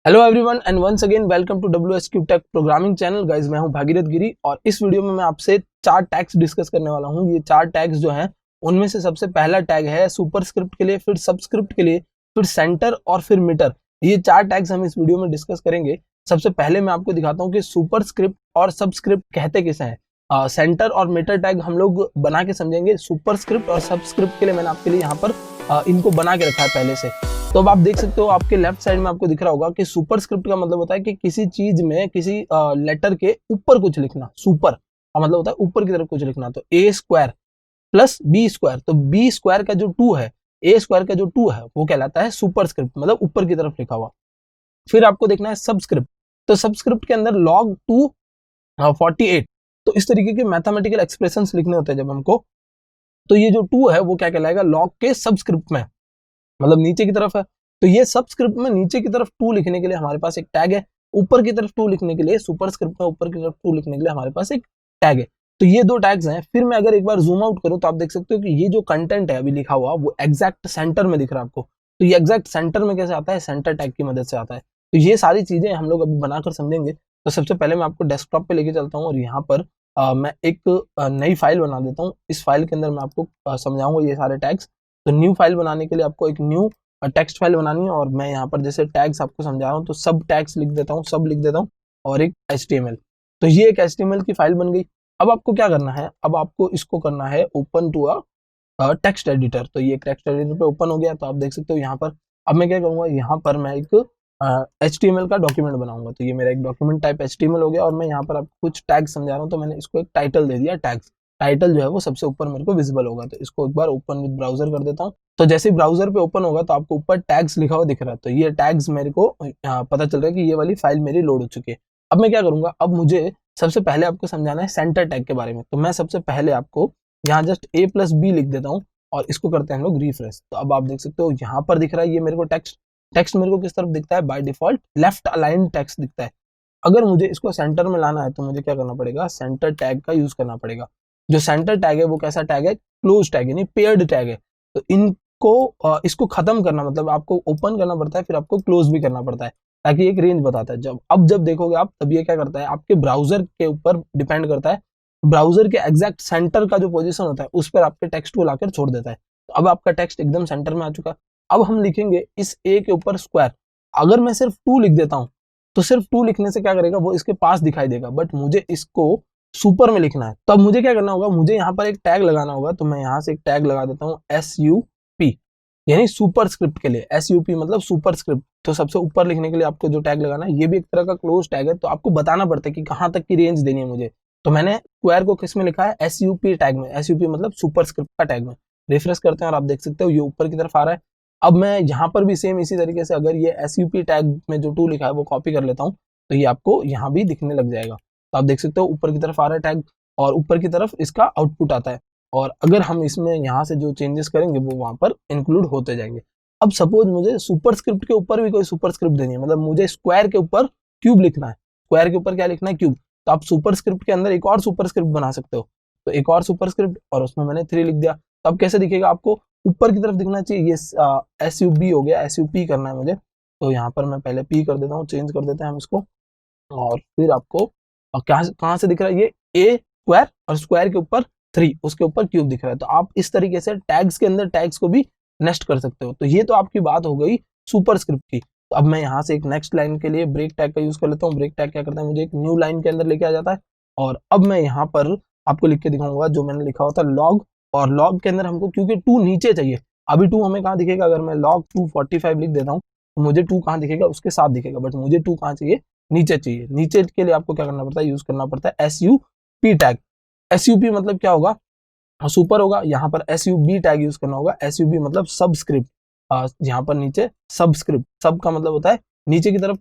Hello everyone and once again welcome to WSQ tech programming channel. Guys मैं हूं भागीरथ गिरी और इस वीडियो में मैं आपसे चार टैग्स डिस्कस करने वाला हूं। ये चार टैग्स जो हैं उनमें से सबसे पहला टैग है सुपरस्क्रिप्ट के लिए, फिर सबस्क्रिप्ट के लिए, फिर सेंटर और फिर मीटर। ये चार टैग्स हम इस वीडियो में डिस्कस करेंगे। सबसे पहले मैं आपको दिखाता हूँ कि सुपरस्क्रिप्ट और सबस्क्रिप्ट कहते किसे हैं। सेंटर और मीटर टैग हम लोग बना के समझेंगे। सुपरस्क्रिप्ट और सबस्क्रिप्ट के लिए मैंने आपके लिए यहाँ पर इनको बना के रखा है पहले से। तो अब आप देख सकते हो आपके लेफ्ट साइड में आपको दिख रहा होगा कि सुपरस्क्रिप्ट का मतलब होता है कि किसी चीज में किसी लेटर के ऊपर कुछ लिखना। सुपर का मतलब होता है ऊपर की तरफ कुछ लिखना। तो ए स्क्वायर प्लस बी स्क्वायर, तो बी स्क्वायर का जो 2 है, ए स्क्वायर का जो 2 है वो कहलाता है सुपरस्क्रिप्ट, मतलब ऊपर की तरफ लिखा हुआ। फिर आपको देखना है सबस्क्रिप्ट। तो सबस्क्रिप्ट के अंदर log 2 48, तो इस तरीके के मैथमेटिकल एक्सप्रेशंस लिखने होते हैं जब हमको, तो ये जो 2 है वो क्या कहलाएगा, लॉग के सबस्क्रिप्ट में, मतलब नीचे की तरफ है। तो ये सबस्क्रिप्ट में नीचे की तरफ 2 लिखने के लिए हमारे पास एक टैग है, ऊपर की तरफ 2 लिखने के लिए, सुपरस्क्रिप्ट में ऊपर की तरफ 2 लिखने के लिए हमारे पास एक टैग है। तो ये दो टैग्स हैं। फिर मैं अगर एक बार जूम आउट करूं तो आप देख सकते हो कि ये जो कंटेंट है अभी लिखा हुआ वो एग्जैक्ट सेंटर में दिख रहा है आपको। तो ये एग्जैक्ट सेंटर में कैसे आता है, सेंटर टैग की मदद से आता है। तो ये सारी चीजें हम लोग अभी बनाकर समझेंगे। तो सबसे पहले मैं आपको डेस्कटॉप पे लेके चलता हूँ और यहाँ पर मैं एक नई फाइल बना देता हूँ। इस फाइल के अंदर मैं आपको समझाऊंगा ये सारे टैग्स। तो न्यू फाइल बनाने के लिए आपको एक न्यू टेक्स्ट फाइल बनानी है और मैं यहाँ पर जैसे टैग्स आपको समझा रहा हूँ तो सब टैग्स लिख देता हूँ, सब लिख देता हूँ और एक HTML। तो ये एक HTML की फाइल बन गई। अब आपको क्या करना है, अब आपको इसको करना है ओपन टू टेक्स्ट एडिटर। तो ये टेक्स्ट एडिटर पे ओपन हो गया। तो आप देख सकते हो यहाँ पर अब मैं क्या करूँगा, यहाँ पर मैं एक HTML का डॉक्यूमेंट बनाऊंगा। तो ये मेरा एक डॉक्यूमेंट टाइप HTML हो गया और मैं यहाँ पर आपको कुछ टैग समझा रहा हूँ। तो मैंने इसको एक टाइटल दे दिया, टैग्स। टाइटल जो है वो सबसे ऊपर मेरे को विजिबल होगा। तो इसको एक बार ओपन विद ब्राउजर कर देता हूँ। तो जैसे ही ब्राउजर पे ओपन होगा तो आपको ऊपर टैग्स लिखा हुआ दिख रहा है। तो ये टैग्स मेरे को पता चल रहा है कि ये वाली फाइल मेरी लोड हो चुकी है। अब मैं क्या करूंगा, अब मुझे सबसे पहले आपको समझाना है सेंटर टैग के बारे में। तो मैं सबसे पहले आपको यहाँ जस्ट A+B लिख देता हूँ और इसको करते हैं हम लोग रिफ्रेश। तो अब आप देख सकते हो यहाँ पर दिख रहा है ये मेरे को टेक्स्ट। टेक्स्ट मेरे को किस तरफ दिखता है, by default left align text दिखता है। अगर मुझे इसको सेंटर में लाना है तो मुझे क्या करना पड़ेगा, सेंटर टैग का यूज करना पड़ेगा। जो सेंटर टैग है वो कैसा टैग है, क्लोज टैग यानी पेयर्ड टैग है। तो इनको इसको खत्म करना मतलब आपको ओपन करना पड़ता है, फिर आपको क्लोज भी करना पड़ता है ताकि एक रेंज बताता है। जब देखोगे आप तब ये क्या करता है, आपके ब्राउजर के ऊपर डिपेंड करता है। ब्राउजर के एग्जैक्ट सेंटर का जो पोजीशन होता है उस पर आपके टेक्स्ट को लाकर छोड़ देता है। तो अब आपका टेक्स्ट एकदम सेंटर में आ चुका है। अब हम लिखेंगे इस ए के ऊपर स्क्वायर। अगर मैं सिर्फ 2 लिख देता हूं तो सिर्फ 2 लिखने से क्या करेगा, वो इसके पास दिखाई देगा, बट मुझे इसको सुपर में लिखना है। तो अब मुझे क्या करना होगा, मुझे यहाँ पर एक टैग लगाना होगा। तो मैं यहाँ से एक टैग लगा देता हूँ SUP, यानी सुपर स्क्रिप्ट के लिए। SUP मतलब सुपर स्क्रिप्ट। तो सबसे ऊपर लिखने के लिए आपको जो टैग लगाना है ये भी एक तरह का क्लोज टैग है। तो आपको बताना पड़ता है कि कहाँ तक की रेंज देनी है मुझे। तो मैंने स्क्वायर को किस में लिखा है, SUP टैग में। SUP मतलब सुपर स्क्रिप्ट का टैग में। रिफ्रेश करते हैं और आप देख सकते हो ये ऊपर की तरफ आ रहा है। अब मैं यहाँ पर भी सेम इसी तरीके से अगर ये SUP टैग में जो 2 लिखा है वो कॉपी कर लेता हूँ तो ये आपको यहाँ भी दिखने लग जाएगा। तो आप देख सकते हो ऊपर की तरफ आ रहा है टैग और ऊपर की तरफ इसका आउटपुट आता है। और अगर हम इसमें यहाँ से जो चेंजेस करेंगे वो वहां पर इंक्लूड होते जाएंगे। अब सपोज मुझे सुपरस्क्रिप्ट के ऊपर भी कोई सुपरस्क्रिप्ट देनी है, मतलब मुझे स्क्वायर के ऊपर क्यूब लिखना है। स्क्वायर के ऊपर क्या लिखना है, क्यूब। तो आप सुपरस्क्रिप्ट के अंदर एक और सुपरस्क्रिप्ट बना सकते हो। तो एक और सुपरस्क्रिप्ट और उसमें मैंने 3 लिख दिया। तो अब कैसे दिखेगा, आपको ऊपर की तरफ दिखना चाहिए। ये SUB हो गया, SUP करना है मुझे। तो यहाँ पर मैं पहले P कर देता हूँ, चेंज कर देते हैं हम इसको। और फिर आपको कहाँ से दिख रहा है, ये A स्क्वायर और स्क्वायर के ऊपर 3, उसके ऊपर क्यूब दिख रहा है। तो आप इस तरीके से टैग्स के अंदर टैग्स को भी नेस्ट कर सकते हो। तो ये तो आपकी बात हो गई सुपरस्क्रिप्ट की। तो अब मैं यहाँ से एक नेक्स्ट लाइन के लिए ब्रेक टैग का यूज कर लेता हूँ। ब्रेक टैग क्या करता है, मुझे एक न्यू लाइन के अंदर लेके आ जाता है। और अब मैं यहाँ पर आपको लिख के दिखाऊंगा जो मैंने लिखा हुआ था लॉग। और लॉग के अंदर हमको क्योंकि 2 नीचे चाहिए, अभी 2 हमें कहाँ दिखेगा, अगर मैं log 245 लिख देता हूँ तो मुझे 2 कहाँ दिखेगा, उसके साथ दिखेगा, बट मुझे 2 कहाँ चाहिए, नीचे चाहिए। नीचे के लिए आपको क्या करना पड़ता है, यूज करना पड़ता है SUP टैग। SUP मतलब क्या होगा, सुपर होगा। यहाँ पर SUB टैग यूज करना होगा। SUB मतलब सबस्क्रिप्ट, यहाँ पर नीचे सबस्क्रिप्ट। सब का मतलब होता है नीचे की तरफ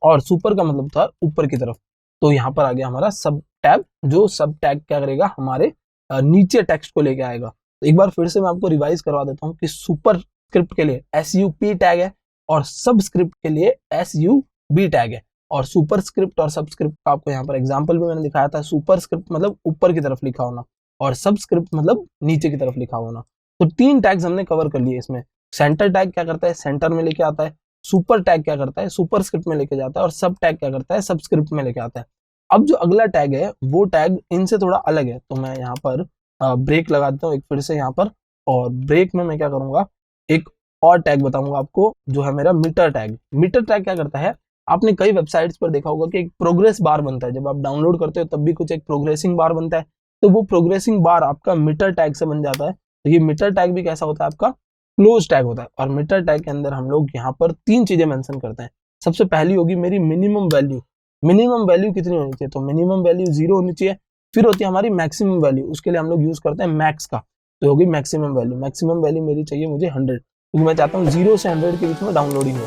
और सुपर का मतलब होता है ऊपर की तरफ। तो यहाँ पर आ गया हमारा सब टैग, जो सब टैग क्या करेगा, हमारे नीचे टेक्स्ट को लेके आएगा। तो एक बार फिर से मैं आपको रिवाइज करवा देता हूँ कि सुपर स्क्रिप्ट के लिए SUP टैग है और सबस्क्रिप्ट के लिए SUB टैग है। और सुपर स्क्रिप्ट और सबस्क्रिप्ट का आपको यहाँ पर एग्जाम्पल भी मैंने दिखाया था। सुपर स्क्रिप्ट मतलब ऊपर की तरफ लिखा होना और सबस्क्रिप्ट मतलब नीचे की तरफ लिखा होना। तो 3 टैग्स हमने कवर कर लिए इसमें। सेंटर टैग क्या करता है, सेंटर में लेके आता है। सुपर टैग क्या करता है, सुपर स्क्रिप्ट में लेके जाता है, और सब टैग क्या करता है, सबस्क्रिप्ट में लेके आता है। अब जो अगला टैग है वो टैग इनसे थोड़ा अलग है, तो मैं यहाँ पर ब्रेक लगा देता हूँ एक फिर से यहाँ पर, और ब्रेक में मैं क्या करूंगा, एक और टैग बताऊंगा आपको जो है मेरा मीटर टैग। मीटर टैग क्या करता है, आपने कई वेबसाइट्स पर देखा होगा कि एक प्रोग्रेस बार बनता है, जब आप डाउनलोड करते हो तब भी कुछ एक प्रोग्रेसिंग बार बनता है, तो वो प्रोग्रेसिंग बार आपका मीटर टैग से बन जाता है। तो ये मीटर टैग भी कैसा होता है, आपका क्लोज टैग होता है। और मीटर टैग के अंदर हम लोग यहाँ पर 3 चीजें मेंशन करते हैं। सबसे पहली होगी मेरी मिनिमम वैल्यू। मिनिमम वैल्यू कितनी होनी चाहिए, तो मिनिमम वैल्यू 0 होनी चाहिए। फिर होती है हमारी मैक्सिमम वैल्यू, उसके लिए हम लोग यूज करते हैं मैक्स का, तो होगी मैक्सिमम वैल्यू। मैक्सिमम वैल्यू मेरी चाहिए मुझे 100, क्योंकि मैं चाहता हूँ 0 से 100 के बीच में डाउनलोडिंग हो,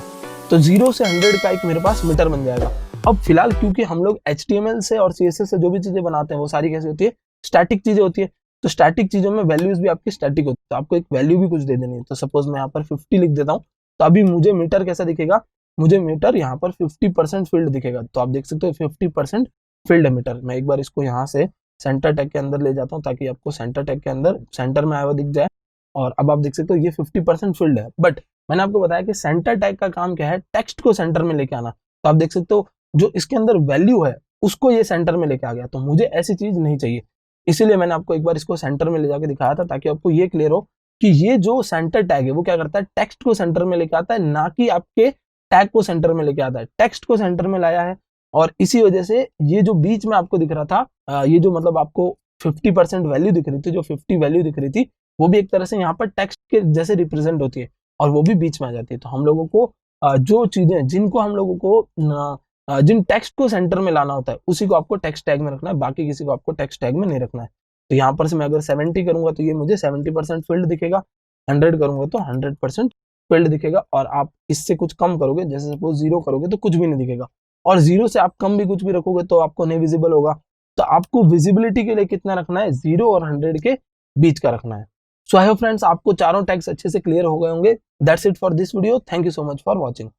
तो 0 से 100 का एक मेरे पास मीटर बन जाएगा। अब फिलहाल क्योंकि हम लोग HTML से और CSS से जो भी चीजें बनाते हैं वो सारी कैसी होती है, स्टैटिक चीजें होती है, तो स्टैटिक चीजों में वैल्यूज भी आपकी स्टैटिक होती है, तो आपको एक वैल्यू भी कुछ दे देनी है। तो सपोज मैं यहाँ पर 50 लिख देता हूँ, तो अभी मुझे मीटर कैसा दिखेगा, मुझे मीटर यहाँ पर 50% फील्ड दिखेगा। तो आप देख सकते हो 50% फील्ड मीटर। मैं एक बार इसको यहाँ से सेंटर टैग के अंदर ले जाता हूँ ताकि आपको सेंटर टैग के अंदर सेंटर में आया हुआ दिख जाए, और अब आप देख सकते हो ये 50% फील्ड है। बट मैंने आपको बताया कि सेंटर टैग का काम क्या है, टेक्स्ट को सेंटर में लेके आना। तो आप देख सकते हो जो इसके अंदर वैल्यू है उसको ये सेंटर में लेके आ गया, तो मुझे ऐसी चीज नहीं चाहिए, इसीलिए मैंने आपको एक बार इसको सेंटर में ले जाके दिखाया था, ताकि आपको ये क्लियर हो कि ये जो सेंटर टैग है वो क्या करता है, टेक्स्ट को सेंटर में लेके आता है, ना कि आपके टैग को सेंटर में लेके आता है। टेक्स्ट को सेंटर में लाया है, और इसी वजह से ये जो बीच में आपको दिख रहा था, ये जो मतलब आपको 50% वैल्यू दिख रही थी, जो 50 वैल्यू दिख रही थी, वो भी एक तरह से यहाँ पर टेक्स्ट के जैसे रिप्रेजेंट होती है, और वो भी बीच में आ जाती है। तो हम लोगों को जो चीजें जिनको हम लोगों को जिन टेक्स्ट को सेंटर में लाना होता है उसी को आपको टेक्स्ट टैग में रखना है, बाकी किसी को आपको टेक्स्ट टैग में नहीं रखना है। तो यहाँ पर से मैं अगर 70 करूंगा तो ये मुझे 70% फील्ड दिखेगा, 100 करूंगा तो 100% फील्ड दिखेगा, और आप इससे कुछ कम करोगे, जैसे सपोज 0 करोगे तो कुछ भी नहीं दिखेगा, और 0 से आप कम भी कुछ भी रखोगे तो आपको नहीं विजिबल होगा। तो आपको विजिबिलिटी के लिए कितना रखना है, 0 और 100 के बीच का रखना है। सो आई होप फ्रेंड्स आपको चारों टैग्स अच्छे से क्लियर हो गए होंगे। That's it for this video, thank you so much for watching.